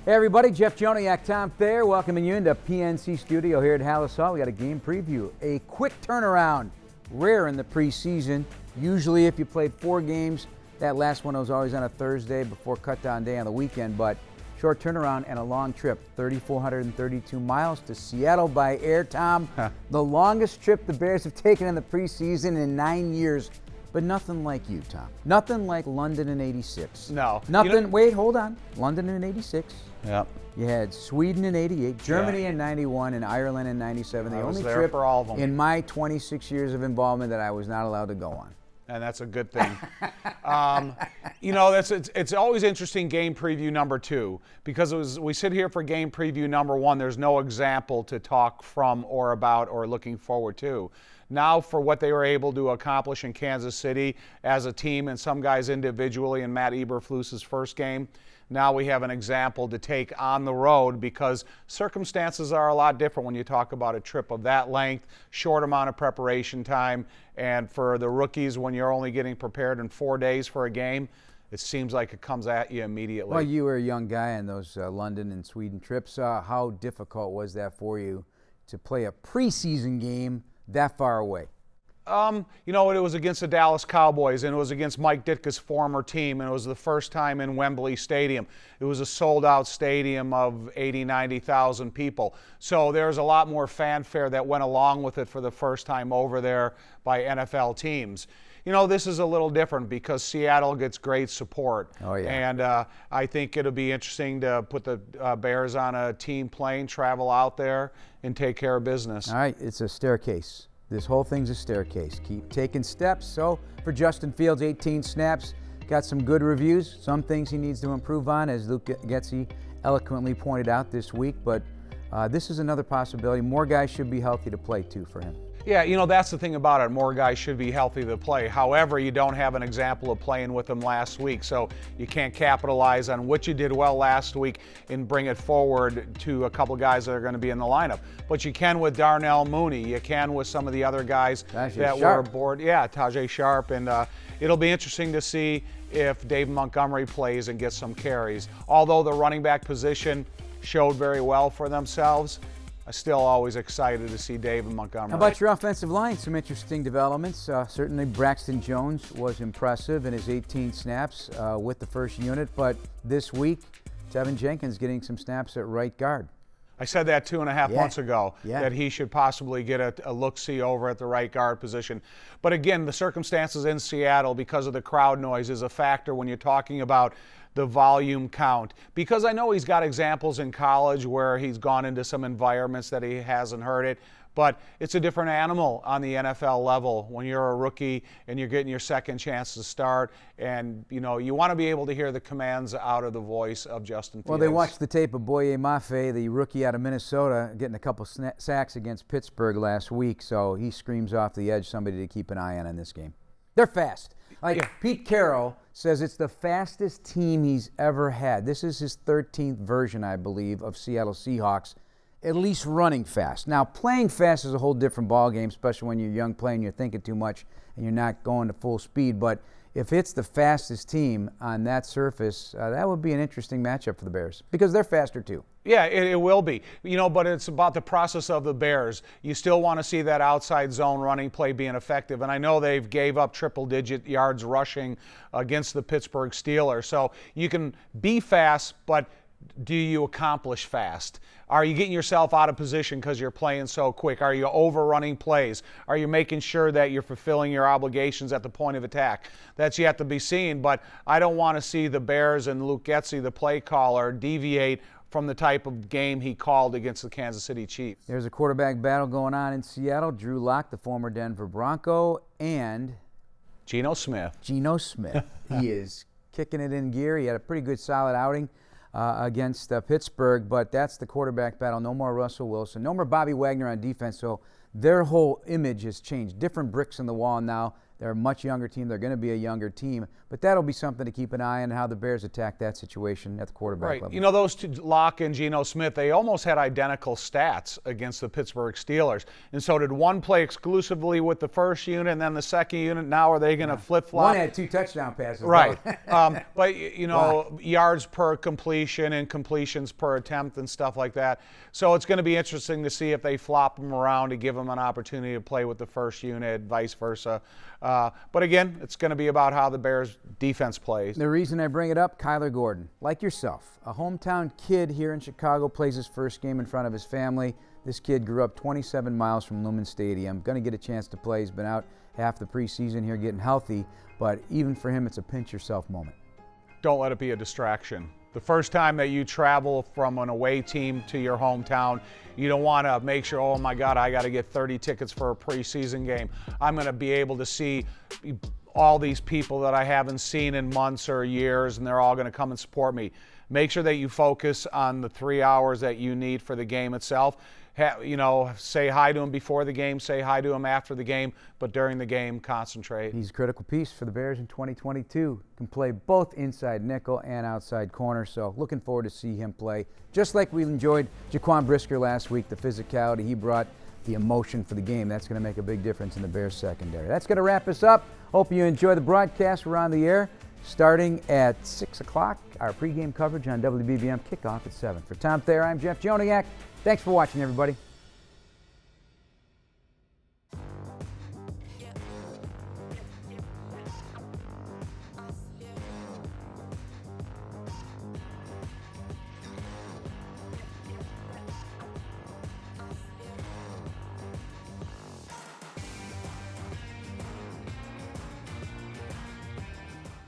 Hey everybody, Jeff Joniak, Tom Thayer, welcoming you into PNC Studio here at Hallis Hall. We got a game preview, a quick turnaround, rare in the preseason. Usually if you played 4 games, that last one was always on a Thursday before cut-down day on the weekend, but short turnaround and a long trip, 3,432 miles to Seattle by air, Tom. The longest trip the Bears have taken in the preseason in 9 years. But nothing like you, Tom. Nothing like London in '86. No. Nothing. Wait, hold on. London in '86. Yep. You had Sweden in '88, Germany in '91, and Ireland in '97. The only trip for all of them in my 26 years of involvement that I was not allowed to go on. And that's a good thing. It's always interesting game preview number 2 because we sit here for game preview number 1. There's no example to talk from or about or looking forward to. Now for what they were able to accomplish in Kansas City as a team and some guys individually in Matt Eberflus's first game, now we have an example to take on the road because circumstances are a lot different when you talk about a trip of that length, short amount of preparation time, and for the rookies when you're only getting prepared in 4 days for a game, it seems like it comes at you immediately. Well, you were a young guy on those London and Sweden trips. How difficult was that for you to play a preseason game that far away? It was against the Dallas Cowboys, and it was against Mike Ditka's former team, and it was the first time in Wembley Stadium. It was a sold-out stadium of 80,000, 90,000 people. So there's a lot more fanfare that went along with it for the first time over there by NFL teams. This is a little different because Seattle gets great support. Oh, yeah. And I think it'll be interesting to put the Bears on a team plane, travel out there, and take care of business. All right, it's a staircase. This whole thing's a staircase. Keep taking steps. So for Justin Fields, 18 snaps, got some good reviews, some things he needs to improve on, as Luke Getsy eloquently pointed out this week. But this is another possibility. More guys should be healthy to play, too, for him. Yeah, that's the thing about it. More guys should be healthy to play. However, you don't have an example of playing with them last week, so you can't capitalize on what you did well last week and bring it forward to a couple guys that are going to be in the lineup. But you can with Darnell Mooney. You can with some of the other guys were aboard. Yeah, Tajay Sharp. And it'll be interesting to see if Dave Montgomery plays and gets some carries. Although the running back position showed very well for themselves, I'm still always excited to see Dave and Montgomery. How about your offensive line? Some interesting developments. Certainly Braxton Jones was impressive in his 18 snaps with the first unit, but this week, Tevin Jenkins getting some snaps at right guard. I said that 2.5 months ago, that he should possibly get a look-see over at the right guard position. But again, the circumstances in Seattle because of the crowd noise is a factor when you're talking about the volume count. Because I know he's got examples in college where he's gone into some environments that he hasn't heard it, but it's a different animal on the NFL level when you're a rookie and you're getting your second chance to start, and you want to be able to hear the commands out of the voice of Justin Fields. Well, they watched the tape of Boye Mafe, the rookie out of Minnesota, getting a couple sacks against Pittsburgh last week, so he screams off the edge somebody to keep an eye on in this game. They're fast. Pete Carroll says it's the fastest team he's ever had. This is his 13th version, I believe, of Seattle Seahawks, at least running fast. Now, playing fast is a whole different ballgame, especially when you're young playing, you're thinking too much, and you're not going to full speed. But if it's the fastest team on that surface, that would be an interesting matchup for the Bears because they're faster too. Yeah, it will be. But it's about the process of the Bears. You still want to see that outside zone running play being effective. And I know they've gave up triple-digit yards rushing against the Pittsburgh Steelers. So you can be fast, but do you accomplish fast? Are you getting yourself out of position because you're playing so quick? Are you overrunning plays? Are you making sure that you're fulfilling your obligations at the point of attack? That's yet to be seen, but I don't want to see the Bears and Luke Getsy, the play caller, deviate from the type of game he called against the Kansas City Chiefs. There's a quarterback battle going on in Seattle. Drew Lock, the former Denver Bronco, and Geno Smith. Geno Smith. He is kicking it in gear. He had a pretty good solid outing against Pittsburgh, but that's the quarterback battle. No more Russell Wilson. No more Bobby Wagner on defense, so their whole image has changed. Different bricks in the wall now. They're a much younger team. They're going to be a younger team. But that'll be something to keep an eye on, how the Bears attack that situation at the quarterback level. You know, those two, Locke and Geno Smith, they almost had identical stats against the Pittsburgh Steelers. And so did one play exclusively with the first unit and then the second unit? Now are they going to flip-flop? One had 2 touchdown passes. Right. But, you know, yards per completion and completions per attempt and stuff like that. So it's going to be interesting to see if they flop them around to give them an opportunity to play with the first unit, vice versa. But again, it's going to be about how the Bears defense plays. The reason I bring it up, Kyler Gordon, like yourself, a hometown kid here in Chicago, plays his first game in front of his family. This kid grew up 27 miles from Lumen Stadium. Going to get a chance to play. He's been out half the preseason here getting healthy, but even for him, it's a pinch yourself moment. Don't let it be a distraction. The first time that you travel from an away team to your hometown, you don't want to make sure, oh my God, I got to get 30 tickets for a preseason game. I'm going to be able to see all these people that I haven't seen in months or years, and they're all going to come and support me. Make sure that you focus on the 3 hours that you need for the game itself. You know, say hi to him before the game, say hi to him after the game, but during the game, concentrate. He's a critical piece for the Bears in 2022. Can play both inside nickel and outside corner, so looking forward to see him play. Just like we enjoyed Jaquan Brisker last week, the physicality he brought, the emotion for the game. That's going to make a big difference in the Bears secondary. That's going to wrap us up. Hope you enjoy the broadcast. We're on the air starting at 6 o'clock. Our pregame coverage on WBBM, kickoff at 7. For Tom Thayer, I'm Jeff Joniak. Thanks for watching, everybody.